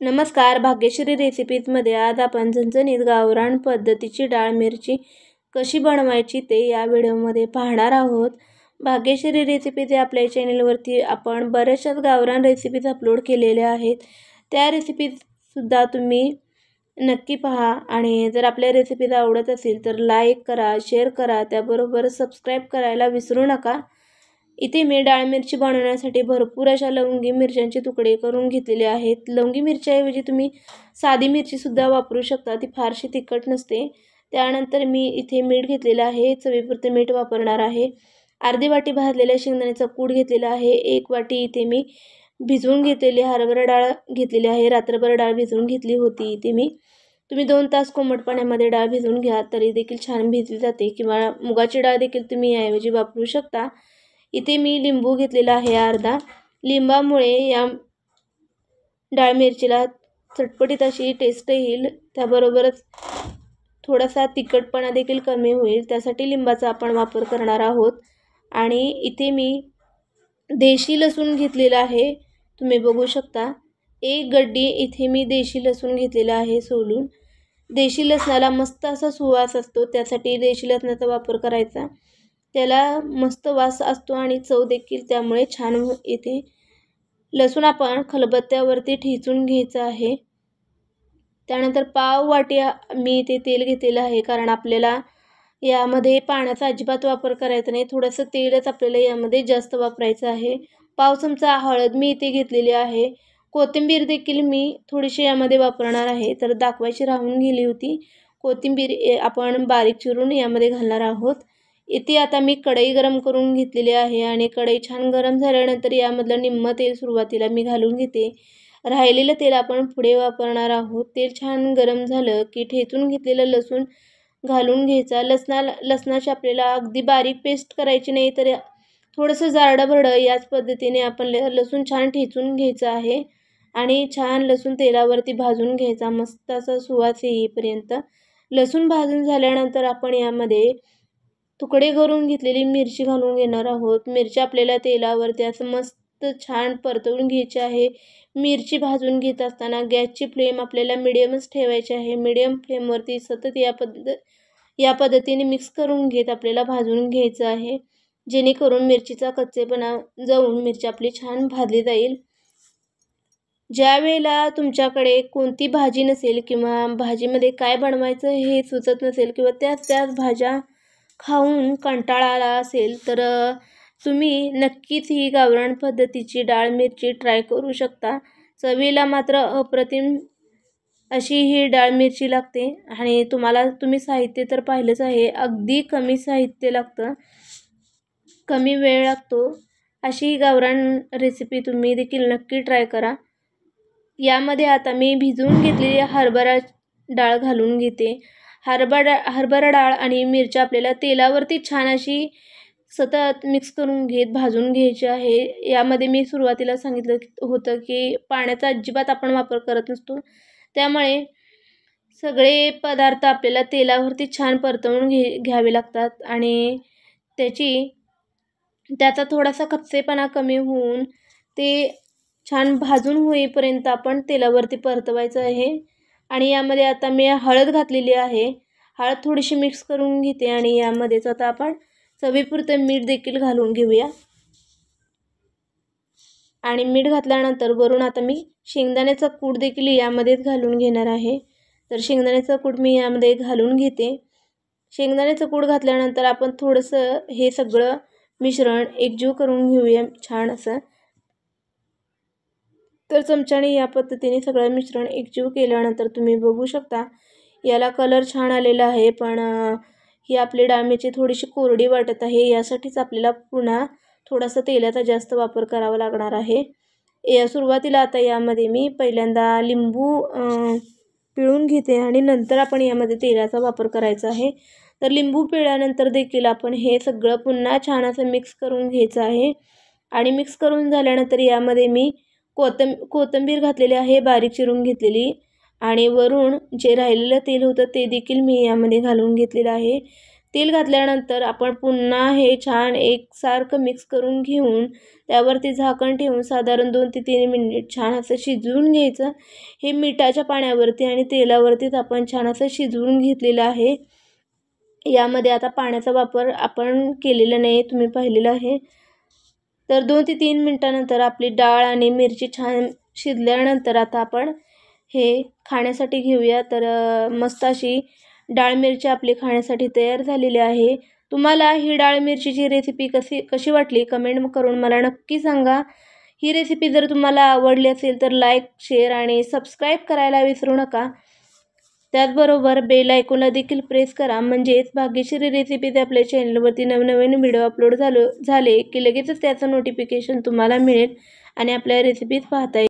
नमस्कार, भाग्यश्री रेसिपीजमध्ये आज आपण झणझणीत गावरान पद्धतीची डाळ मिरची कशी बनवायची ते या व्हिडिओमध्ये पाहणार आहोत। भाग्यश्री रेसिपीज या आपल्या चॅनलवरती आपण बऱ्याचशा गावरान रेसिपीज अपलोड केलेल्या आहेत। त्या रेसिपीजसुद्धा तुम्ही नक्की पहा आणि जर आपल्या रेसिपीज आवडत असेल तर लाईक करा, शेअर करा, त्याबरोबर सबस्क्राईब करायला विसरू नका। इथे मी डाळ मिरची बनवण्यासाठी भरपूर अशा लवंगी मिरच्यांचे तुकडे करून घेतलेले आहेत। लवंगी मिरच्याऐवजी तुम्ही साधी मिरची सुद्धा वापरू शकता, ती फारशी तिखट नसते। त्यानंतर मी इथे मीठ घेतलेलं आहे, चवीपुरते मीठ वापरणार आहे। अर्धी वाटी भाजलेल्या शेंगदाण्याचा कूट घेतलेला आहे। 1 वाटी इथे मी भिजवून घेतलेली हरभरा डाळ घेतलेली आहे। रात्रभर डाळ भिजवून घेतली होती इथे मी। तुम्ही 2 तास कोमट पाण्यामध्ये डाळ भिजवून घ्या, तरी देखील छान भिजली जाते, किंवा मुगाची डाळ देखील तुम्ही याऐवजी वापरू शकता। इथे मी लिंबू घेतलेला आहे अर्धा। लिंबामुळे या डाळ मिरचीला चटपटीत अशी टेस्ट येईल, त्याबरोबरच थोडासा तिखटपणा देखील कमी होईल, त्यासाठी लिंबाचा आपण वापर करणार आहोत। आणि इथे मी देशी लसूण घेतलेला आहे, तुम्ही बघू शकता। 1 गड्डी इथे मी देशी लसूण घेतलेला आहे सोलून। देशी लसणाला मस्त असा सुवास असतो, त्यासाठी देशी लसणाचा वापर करायचा। त्याला मस्त वास असतो आणि चव देखील त्यामुळे छान येते। लसूण आपण खलबत्त्यावरती ठेचून घ्यायचं आहे। त्यानंतर पाव वाटी मी इथे तेल घेतलेलं आहे, कारण आपल्याला यामध्ये पाण्याचा अजिबात वापर करायचा नाही, थोडंसं तेलच आपल्याला यामध्ये जास्त वापरायचं आहे। पाव चमचा हळद मी इथे घेतलेली आहे। कोथिंबीर देखील मी थोडीशी यामध्ये वापरणार आहे, तर दाखवायची राहून गेली होती। कोथिंबीर आपण बारीक चिरून यामध्ये घालणार आहोत। इथे आता मी कढई गरम करून घेतलेली आहे आणि कढई छान गरम झाल्यानंतर यामधलं निम्मं तेल सुरुवातीला मी घालून घेते। राहिलेलं तेल आपण पुढे वापरणार आहोत। तेल छान गरम झालं की ठेचून घेतलेलं लसूण घालून घ्यायचा। लसणाची आपल्याला अगदी बारीक पेस्ट करायची नाही, तर थोडंसं जाडभरडं याच पद्धतीने आपण लसूण छान ठेचून घ्यायचं आहे आणि छान लसूण तेलावरती भाजून घ्यायचा, मस्त असा सुवास येईपर्यंत। लसूण भाजून झाल्यानंतर आपण यामध्ये तुकडे करून घेतलेली मिरची घालून घेणार आहोत। मिरची आपल्याला तेलावरती असं मस्त छान परतवून घ्यायची आहे। मिरची भाजून घेत असताना गॅसची फ्लेम आपल्याला मिडियमच ठेवायची आहे। मिडियम फ्लेमवरती सतत या पद्धतीने मिक्स करून घेत आपल्याला भाजून घ्यायचं आहे, जेणेकरून मिरचीचा कच्चेपणा जाऊन मिरची आपली छान भाजली जाईल। ज्या वेळेला तुमच्याकडे कोणती भाजी नसेल किंवा भाजीमध्ये काय बनवायचं हे सुचत नसेल, किंवा त्याच भाज्या खाऊन कंटाळा आला असेल, तर तुम्ही नक्कीच ही गावरान पद्धतीची डाळ मिरची ट्राय करू शकता। चवीला मात्र अप्रतिम अशी ही डाळ मिरची लागते। आणि तुम्ही साहित्य तर पाहिलंच आहे, अगदी कमी साहित्य लागतं, कमी वेळ लागतो। अशी गावरान रेसिपी तुम्ही देखील नक्की ट्राय करा। यामध्ये आता मी भिजवून घेतलेली हरभरा डाळ घालून घेते। हरभरा डाळ आणि मिरच्या आपल्याला तेलावरती छान अशी सतत मिक्स करून घेत भाजून घ्यायची आहे। यामध्ये मी सुरुवातीला सांगितलं होतं की पाण्याचा अजिबात आपण वापर करत नसतो, त्यामुळे सगळे पदार्थ आपल्याला तेलावरती छान परतवून घ्यावे लागतात आणि त्याचा थोडासा कच्चेपणा कमी होऊन ते छान भाजून होईपर्यंत आपण तेलावरती परतवायचं आहे। आणि यामध्ये आता मी हळद घातलेली आहे। हळद थोडीशी मिक्स करून घेते आणि यामध्येच आता आपण चवीपुरतं मीठ देखील घालून घेऊया। आणि मीठ घातल्यानंतर वरून आता मी शेंगदाण्याचा कूट देखील यामध्येच घालून घेणार आहे, तर शेंगदाण्याचा कूट मी यामध्ये घालून घेते। शेंगदाण्याचा कूट घातल्यानंतर आपण थोडंसं हे सगळं मिश्रण एकजीव करून घेऊया छान असं। तर चमच्याने या पद्धतीने सगळं मिश्रण एकजीव केल्यानंतर तुम्ही बघू शकता याला कलर छान आलेला आहे, पण ही आपली डाळ मिरची थोडीशी कोरडी वाटत आहे। यासाठीच आपल्याला पुन्हा थोडासा तेलाचा जास्त वापर करावा लागणार आहे। सुरुवातीला आता यामध्ये मी पहिल्यांदा लिंबू पिळून घेते आणि नंतर आपण यामध्ये तेलाचा वापर करायचा आहे। तर लिंबू पिळल्यानंतर देखील आपण हे सगळं पुन्हा छान असं मिक्स करून घ्यायचं आहे। आणि मिक्स करून झाल्यानंतर यामध्ये मी कोथिंबीर घातलेली आहे, बारीक चिरून घेतलेली, आणि वरून जे राहिलेलं तेल होतं ते देखील मी यामध्ये घालून घेतलेलं आहे। तेल घातल्यानंतर आपण पुन्हा हे छान एकसारखं मिक्स करून घेऊन त्यावरती झाकण ठेवून साधारण 2 ते 3 मिनिट छान असं शिजवून घ्यायचं. हे मिठाच्या पाण्यावरती आणि तेलावरतीच आपण छान असं शिजवून घेतलेलं आहे. यामध्ये आता पाण्याचा वापर आपण केलेला नाही, तुम्ही पाहिलेलं आहे. तर 2 ते 3 मिनिटानंतर आपली डाळ आणि मिरची छान शिजल्यानंतर आता आपण हे खाण्यासाठी घेऊया. तर मस्त अशी डाळ मिरची आपली खाण्यासाठी तयार झालेली आहे. तुम्हाला ही डाळ मिरचीची रेसिपी कशी वाटली कमेंट करून मला नक्की सांगा. ही रेसिपी जर तुम्हाला आवडली असेल तर लाईक, शेअर आणि सबस्क्राईब करायला विसरू नका. त्याचबरोबर बेल आयकॉनला देखील प्रेस करा, म्हणजेच भाग्यश्री रेसिपीज आपल्या चॅनलवरती नवनवीन व्हिडिओ अपलोड झाले की लगेचच त्याचं नोटिफिकेशन तुम्हाला मिळेल आणि आपल्या रेसिपीज पाहता येईल.